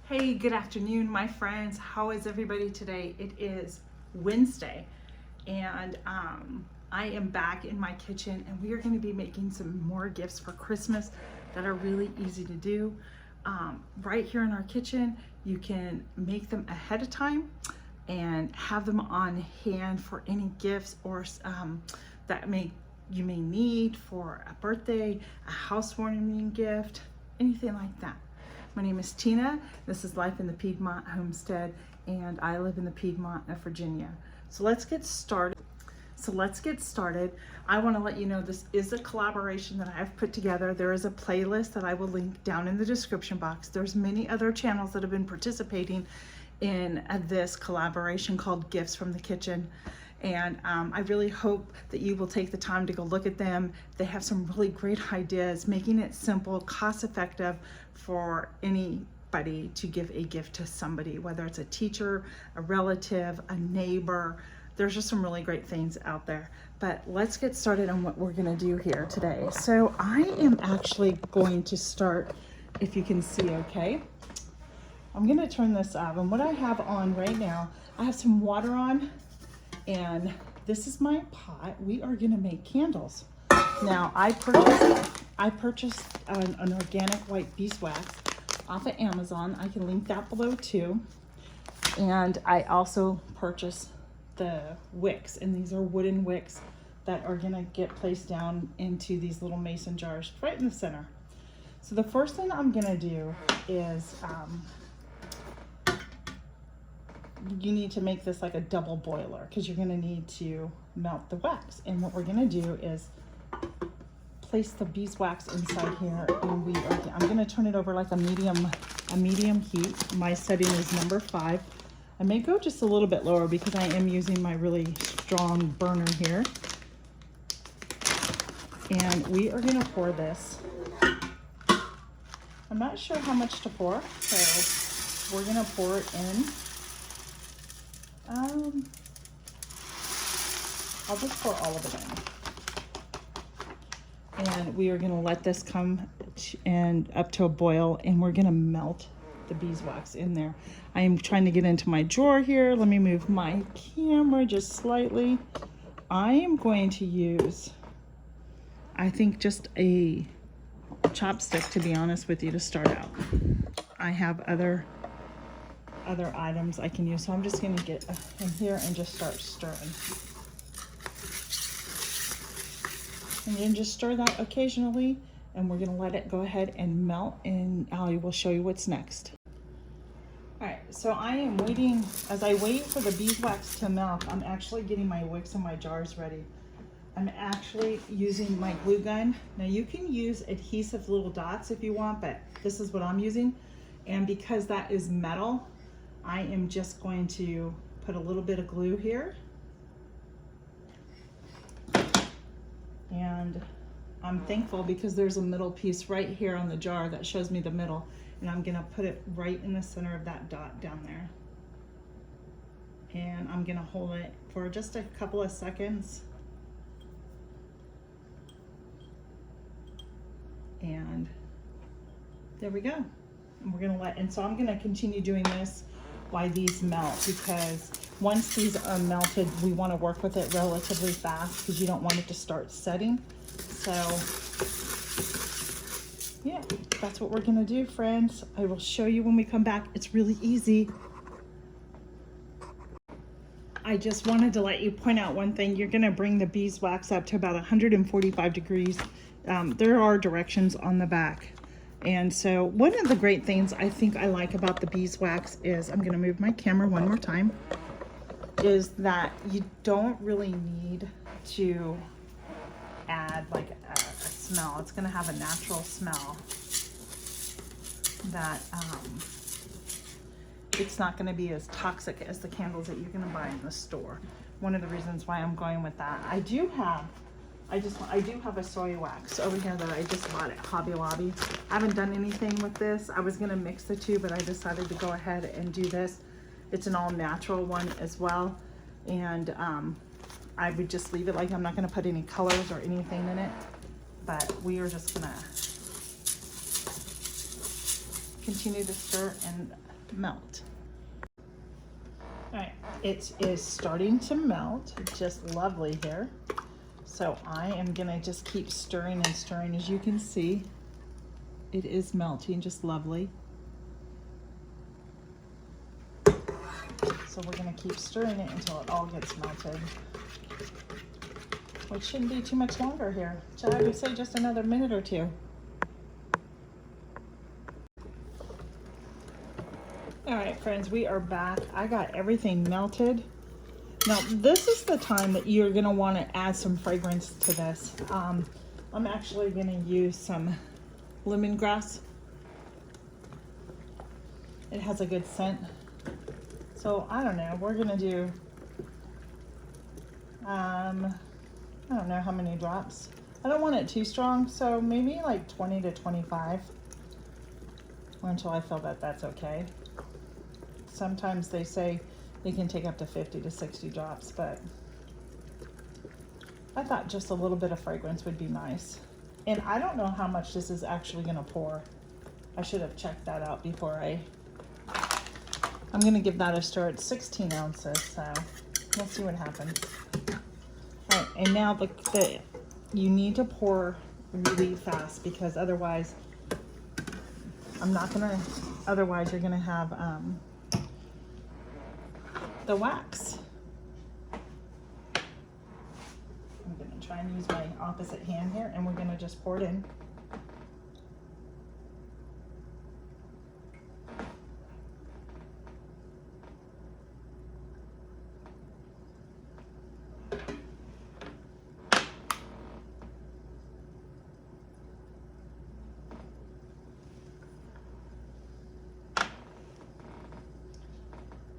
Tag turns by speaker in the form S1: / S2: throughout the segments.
S1: Hey, good afternoon, my friends. How is everybody today? It is Wednesday, and I am back in my kitchen, and we are going to be making some more gifts for Christmas that are really easy to do. Right here in our kitchen, you can make them ahead of time and have them on hand for any gifts or that you may need for a birthday, a housewarming gift, anything like that. My name is Tina. This is Life in the Piedmont Homestead, and I live in the Piedmont of Virginia. So let's get started. I want to let you know this is a collaboration that I have put together. There is a playlist that I will link down in the description box. There's many other channels that have been participating in this collaboration called Gifts from the Kitchen. And I really hope that you will take the time to go look at them. They have some really great ideas, making it simple, cost-effective for anybody to give a gift to somebody, whether it's a teacher, a relative, a neighbor. There's just some really great things out there. But let's get started on what we're gonna do here today. So I am actually going to start, if you can see okay. I'm gonna turn this up, and what I have on right now, I have some water on, and this is my pot. We are gonna make candles. Now I purchased an organic white beeswax off of Amazon. I can link that below too. And I also purchased the wicks, and these are wooden wicks that are gonna get placed down into these little mason jars right in the center. So the first thing I'm gonna do is you need to make this like a double boiler because you're going to need to melt the wax. And what we're going to do is place the beeswax inside here, and I'm going to turn it over like a medium heat. My setting is number 5. I may go just a little bit lower because I am using my really strong burner here. And we are going to pour this. I'm not sure how much to pour, so we're going to pour it in. I'll just pour all of it in. And we are gonna let this come up to a boil, and we're gonna melt the beeswax in there. I am trying to get into my drawer here. Let me move my camera just slightly. I am going to use, I think, just a chopstick, to be honest with you, to start out. I have other items I can use, so I'm just going to get in here and just start stirring. And then just stir that occasionally, and we're going to let it go ahead and melt, and I will show you what's next. All right, so I am waiting. As I wait for the beeswax to melt, I'm actually getting my wicks and my jars ready. I'm actually using my glue gun. Now you can use adhesive little dots if you want, but this is what I'm using. And because that is metal, I am just going to put a little bit of glue here. And I'm thankful because there's a middle piece right here on the jar that shows me the middle. And I'm gonna put it right in the center of that dot down there. And I'm gonna hold it for just a couple of seconds. And there we go. And we're gonna and so I'm gonna continue doing this while these melt, because once these are melted, we want to work with it relatively fast because you don't want it to start setting. So yeah, that's what we're gonna do, friends. I will show you when we come back. It's really easy. I just wanted to let you point out one thing. You're gonna bring the beeswax up to about 145 degrees. There are directions on the back. And so one of the great things I think I like about the beeswax is, I'm gonna move my camera one more time, is that you don't really need to add like a smell. It's gonna have a natural smell that it's not gonna be as toxic as the candles that you're gonna buy in the store. One of the reasons why I'm going with that. I do have a soy wax over here that I just bought at Hobby Lobby. I haven't done anything with this. I was gonna mix the two, but I decided to go ahead and do this. It's an all natural one as well. And I would just leave it like, I'm not gonna put any colors or anything in it, but we are just gonna continue to stir, and melt. All right, it is starting to melt. It's just lovely here. So I am gonna just keep stirring and stirring. As you can see, it is melting, just lovely. So we're gonna keep stirring it until it all gets melted, which shouldn't be too much longer here. So I would say just another minute or two. All right, friends, we are back. I got everything melted. Now, this is the time that you're gonna wanna add some fragrance to this. I'm actually gonna use some lemongrass. It has a good scent. So, I don't know, we're gonna do, I don't know how many drops. I don't want it too strong, so maybe like 20 to 25 until I feel that that's okay. Sometimes they say you can take up to 50 to 60 drops, but I thought just a little bit of fragrance would be nice. And I don't know how much this is actually gonna pour. I should have checked that out before I'm gonna give that a stir. It's 16 ounces, so we'll see what happens. All right, and now you need to pour really fast because otherwise you're gonna have the wax. I'm gonna try and use my opposite hand here, and we're gonna just pour it in.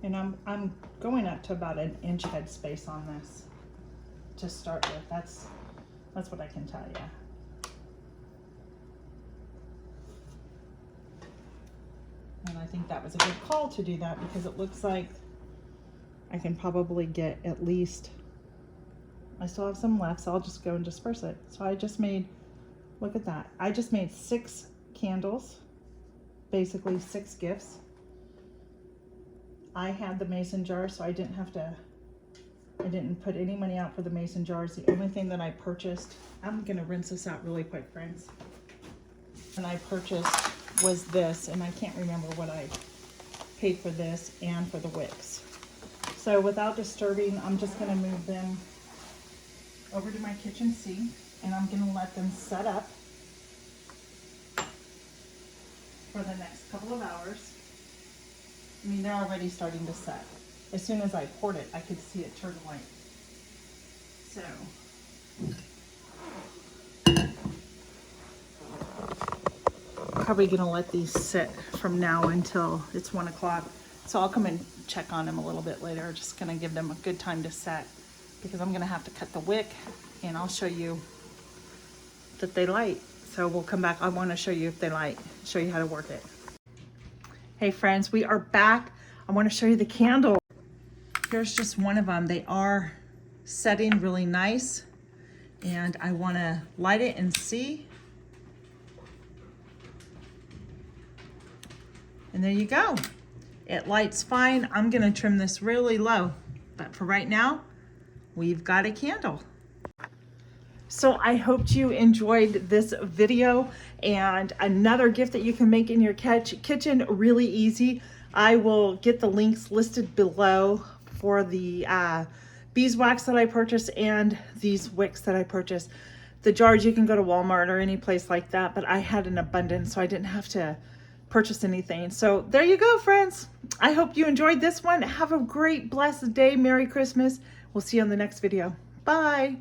S1: And I'm going up to about an inch head space on this to start with. That's what I can tell you. And I think that was a good call to do that because it looks like I can probably get at least, I still have some left, so I'll just go and disperse it. So I just made, look at that. I just made 6 candles, basically 6 gifts. I had the mason jar, so I didn't put any money out for the mason jars. The only thing that I purchased, I'm gonna rinse this out really quick, friends. And I purchased was this, and I can't remember what I paid for this and for the wicks. So without disturbing, I'm just gonna move them over to my kitchen sink, and I'm gonna let them set up for the next couple of hours. I mean, they're already starting to set. As soon as I poured it, I could see it turn white. So, probably gonna let these sit from now until it's 1 o'clock. So I'll come and check on them a little bit later. Just gonna give them a good time to set because I'm gonna have to cut the wick, and I'll show you that they light. So we'll come back. I wanna show you if they light, show you how to work it. Hey friends, we are back. I want to show you the candle. Here's just one of them. They are setting really nice, and I want to light it and see. And there you go. It lights fine. I'm going to trim this really low, but for right now, we've got a candle. So I hope you enjoyed this video, and another gift that you can make in your kitchen, really easy. I will get the links listed below for the beeswax that I purchased and these wicks that I purchased. The jars, you can go to Walmart or any place like that, but I had an abundance, so I didn't have to purchase anything. So there you go, friends. I hope you enjoyed this one. Have a great, blessed day. Merry Christmas. We'll see you on the next video. Bye.